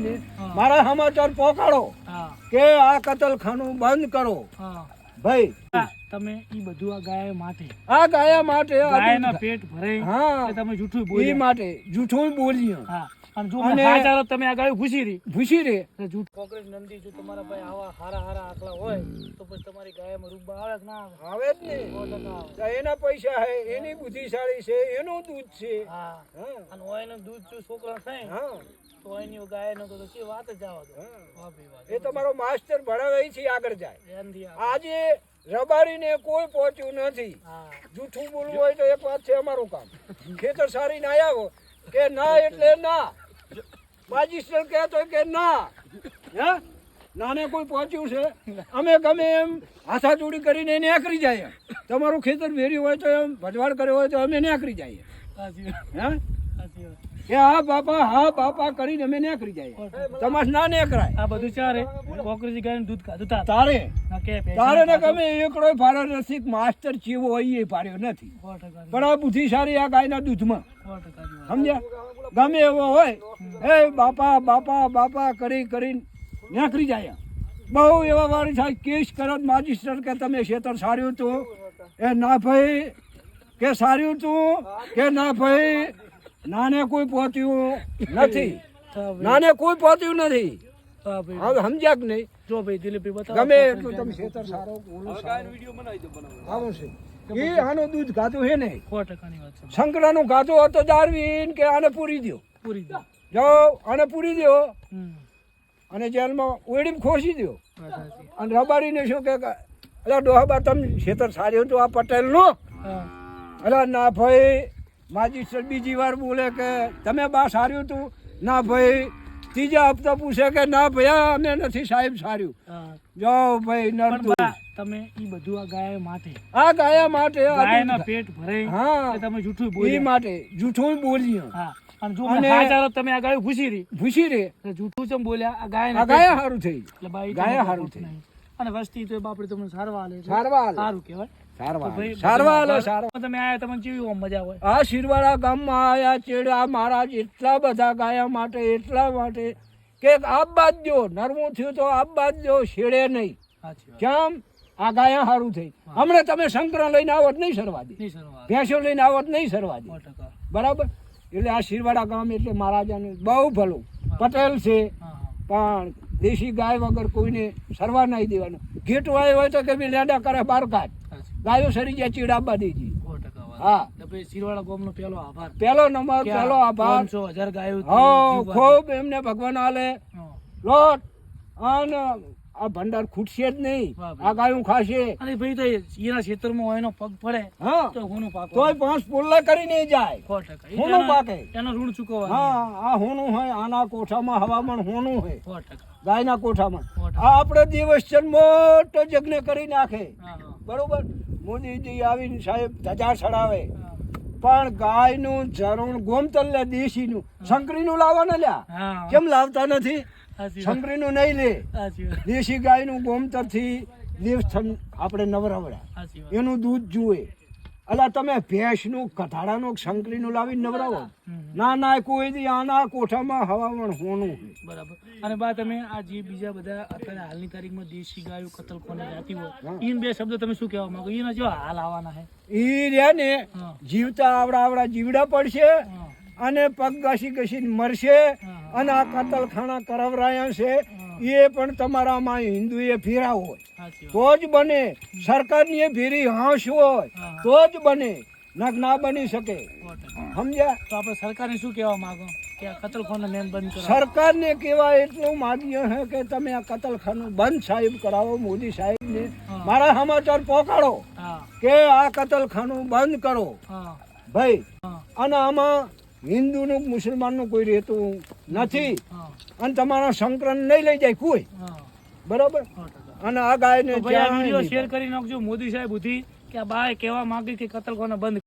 ને મારા સમાચાર પહોંચાડો કે આ કતલખાનું બંધ કરો ભાઈ। તમે ઈ બધું આ ગાયા માટે ગાયના પેટ ભરે હા તમે જૂઠું બોલ્યા ઈ માટે જૂઠું બોલ્યું હા અને જો હાચારો તમે આ ગાય ભૂસી રે જૂઠ કોકરેજ નંદી જો તમારા ભાઈ આવા હારા આકલા હોય તો પછી તમારી ગાયમાં રૂબા આવે કે ના આવે જ ને એના પૈસા હે એની બુદ્ધિશાળી છે એનું દૂધ છે હા અને ઓયનું દૂધ જો છોકરા થાય હા તો એની ગાયનો તો કે વાત જ જવા દો વાહ ભાઈ વાહ એ તમારો માસ્ટર ભણાવે છે આગળ જાય। આજે રબારીને કોઈ પહોંચ્યું નથી જૂઠું બોલવું હોય તો એક વાત છે અમારું કામ ખેતર સારી ના આવો કે ના એટલે ના માજીસ્ટર કહેતો કે ના હે નાને કોઈ પહોંચ્યું છે અમે ગમે એમ હાથાચોડી કરીને નીકળી જાય તમારું ખેતર વેર્યું હોય તો એમ ભજવાડ કર્યો હોય તો અમે નીકળી જઈએ હે કે હા બાપા કરીને અમે નીકળી જાય તમારે ના નીકળાય આ બધું ચારે કોકરેજી ગાયનું દૂધ ખાધું તારે ને ગમે એકડો ભારો નથી માસ્ટર ચીવો હોય એ ભાર્યો નથી પણ આ બુદ્ધિશાળી આ ગાયના દૂધમાં સમજ્યા ગમે એવો હોય એ બાપા કરી નીકળી જાય બહુ એવા વાળી થાય કેસ કરો માજિસ્ટર કે તમે ખેતર સાર્યું તું એ ના ભાઈ કે સાર્યું તું કે ના ભાઈ નાને કોઈ પહોંચ્યું નથી હવે સમજ્યા કે નહીં જો ભાઈ દિલીપભાઈ બતાવો ગમે એટલું તમે ખેતર સારો આવું છે એ આનું દૂધ ગાતું હે ને 100%ની વાત છે શંકરાનું ગાતું હતો દારવીન કે આને પૂરી દો જાઓ આને પૂરી દો અને જેલમાં ઓડીમ ખોસી દો અને રબારીને શું કે અલા ડોહાબા તમે ખેતર સાર્યું તો આ પટેલનું અલા ના ભાઈ માજીસ્ટર બીજી વાર બોલે કે તમે બા સાર્યું તું ના ભાઈ ત્રીજા હપ્તા પૂછે કે ના ભૈયા અમે નથી સાહેબ સાર્યું જાઓ ભાઈ નડતું તમે ઈ બધું આ ગાયા માટે ગાયના પેટ ભરે હા તમે જૂઠું ઈ બોલ્યા માટે જૂઠું બોલ્યું હા અને જો હાચારો તમે આ ગાય ભૂસી રે જૂઠું ચમ બોલ્યા આ ગાય હારું થઈ એટલે ભાઈ ગાય હારું થઈ અને વસ્તી તો બાપડે તમને સારવા આલે સારું કહેવાય તમે આયા તમને કેવી મજા હોય આ શિરવાડા ગામમાં આયા ચેડા મહારાજ એટલા બધા ગાયા માટે એટલા માટે કે આબાદ દો નરમું થયું તો આબાદ દો છેડે નહીં કેમ આ ગાયા સારું થઈ હમણાં તમે શંકરા લઈને આવત નહીં સરવા દે ભેંસો લઈને આવત નહીં સરવા દે બરાબર એટલે આ શિરવાડા ગામ એટલે મહારાજાનું બહુ ભલું પટેલ છે પણ દેશી ગાય વગર કોઈને સરવા નહીં દેવાનું ઘેટું આવ્યો હોય તો કે લેડા કરે બાર કાઢ ગાયો સરી જાય ચીડાબા દેજી હા શિરવાડા ગામનો પહેલો નંબર પહેલો આભાર 500,000 ગાયો ખૂબ એમને ભગવાન આલે લોટ અને આ ભંડાર ખૂટશે જ નહીં આ ગાયું ખાશે અને ભાઈ તો એના ક્ષેત્રમાં હોય એનો પગ પડે હા તો હોનું પાકે તોય 5 પોલ્લા કરીને જાય 100% હોનું પાકે એનો ઋણ ચૂકવવા હા આ હોનું હોય આના કોઠામાં હવામાન હોનું હોય 100% ગાયના કોઠામાં આ આપણે દિવસ મોટો યજ્ઞ કરી નાખે બરોબર મોદીજી આવીને સાહેબ ધજા ચડાવે પણ ગાયનું ઝરણ ગોમતલ લે દેશીનું શંકરીનું લાવવાના લ્યા કેમ લાવતા નથી શંકરીનું નહીં લે દેશી ગાયનું ગોમતર થી દેવસ્થાન આપણે નવરાવડા એનું દૂધ જુએ અલા તમે ભેંસનું કઠાડાનું શંકરીનું લાવીને નવરાવો ના કોઈ દી આના કોઠામાં હવામાન હોનું બરાબર અને બા તમે આ જે બીજા બધા અત્યારે હાલની તારીખમાં દેશી ગાયો કતલખોને જાતી હોય ઈન બે શબ્દ તમે શું કહેવા માંગો એના જો હાલ આવવાના છે ઈ રહ્યા ને જીવતા આવડા જીવડા પડશે અને પગ ઘસીને મરશે અને આ કતલખાના કરાવરાયા છે એ પણ તમારામાં હિન્દુએ ફેરા હોય તો જ બને સરકારની ફેરી હાંસ હોય તો જ બને ના બની શકે સમજ્યા તો આપણે સરકારને શું કહેવા માંગો કે આ કતલખાનું મેન બંધ કરો સરકારને કહેવા એટલું માગીએ છે કે તમે આ કતલખાનું બંધ સાહેબ કરાવો મોદી સાહેબને મારા સમાચાર પહોંચાડો કે આ કતલખાનું બંધ કરો ભાઈ અને આમાં હિન્દુનું મુસલમાનનું કોઈ રહેતું નથી અને તમારા સંક્રમણ નહીં લઈ જાય કોઈ બરાબર અને આ ગાયને શેર કરી નાખજો મોદી સાહેબ બુદ્ધિ કે આ બાય કહેવા માંગે કે કતલખાના બંધ